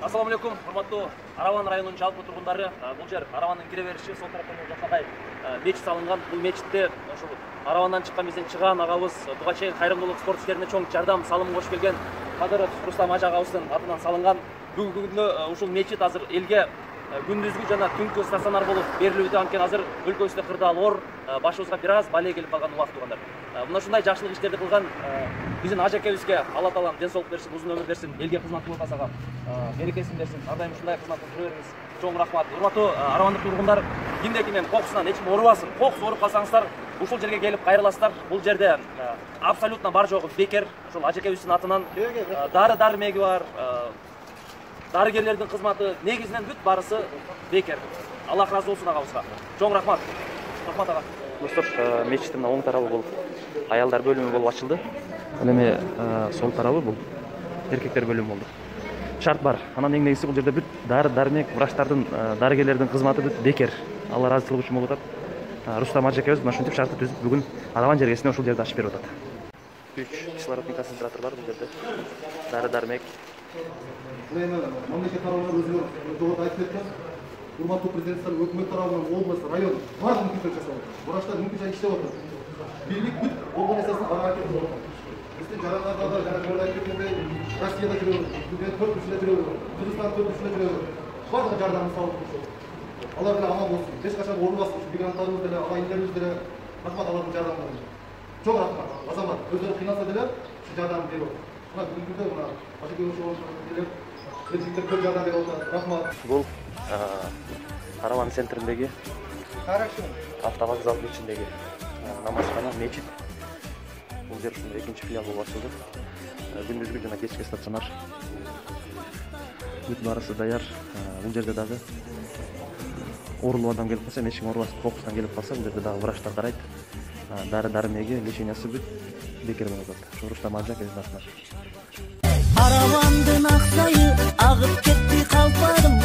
Ассаламу алейкум, урматтуу Араван районунун жалпы тургундары. Бул жер Аравандын кире бериши, сол тараптан жаккадай мечит салынган. Бул мечитте ошол Аравандан чыккан биздин чыгаан агабыз, буга чейин кайрымдуулук спорт иштерине чоң жардам салым кошуп келген Кадыров Рустам Ажа агабыздын атынан салынган. Бүгүнкү күндө ушул мечит азыр элге күндүзгү жана түнкү стационар болуп берилүүдө, анткени азыр өлкөбүздө кырдаал оор, башыбызга бир аз бале келип калган убакыт тугандар. Мына ушундай жакшылык иштерди кылган биздин ажакебизге Алла таалам ден соолук берсин, узун өмүр берсин, элге кызмат кылып атасага берекесин берсин. Ар дайым ушундай кызматты жүрө бериңиз. Чоң рахмат. Урматтуу аравандык тургундар, кимде-кимден кокусунан эч ким оорубасын. Кокус ооруп калсаңыздар, ушул жерге келип кайрыласыздар. Бул жерде абсолютно бар жогу бекер. Ошол ажакебиздин атынан дары-дармеги бар, дарыгерлердин кызматы, негизинен бүт барысы бекер. Аллах разы болсун агабызга. Чоң рахмат. Рахмат ага. Достор, мечиттин оң тарабы бул аялдар бөлүмү болуп ачылды. Ал эми сол тарабы бул эркектер бөлүмү болду. Шарт бар. Анан эң негизги бул жерде бүт дары-дармек, врачтардын, дарыгерлердин кызматы бүт бекер. Алла ыраазычылыгы үчүн болуп атат. Рустам Ажакебиз мына ушинтип шартты түзүп бүгүн Араван жергесине ушул жерди ачып берип атат. 3 кислородный концентратор бар бул жерде. Дары-дармек. Мамлекет тарабынан өзүнө жогоруда айтып кеткен, урматтуу президенттер, өкмөт тарабынан облус, район баардык мүмкүнчүлүк жасап атат. Врачтар мүмкүнчө иштеп атат. Бийлик бүт болгон эсесин карап кетип атат. Биздин жарандарда да жана жогоруда айтып кеткендей, Россияда жүрөбүз, Түркия 4 өлкөдө жүрөбүз, Кыргызстан 4 өлкөдө жүрөбүз. Баардыгы жардамын салып турушат. Алар деле аман болсун. Эч качан оорубасын. Мигранттарыбыз деле, агайындерибиз деле рахмат алардын жардамына. Чоң рахмат. Азамат өздөрү кыйналса деле жардам берип атат. Мына бүгүнкү күндө мына Ажакебиз деле көп жардам берип атат. Рахмат. Бул Араван центриндеги автовокзалдын ичиндеги намазхана, мечит. Бул жер ушундай экинчи филиал болуп ачылды. Күндүзгү жана кечки стационар. Бүт барысы даяр. Бул жерде дагы оорулуу адам келип калса, эч ким оорубасын, кокустан келип калса, бул жерде дагы врачтар карайт. Дары-дармеги, лечениясы бүт бекер болуп атат. Ушу Рустам Ажакебиздин атынан. Аравандын ак сайы агып кетти калпадым.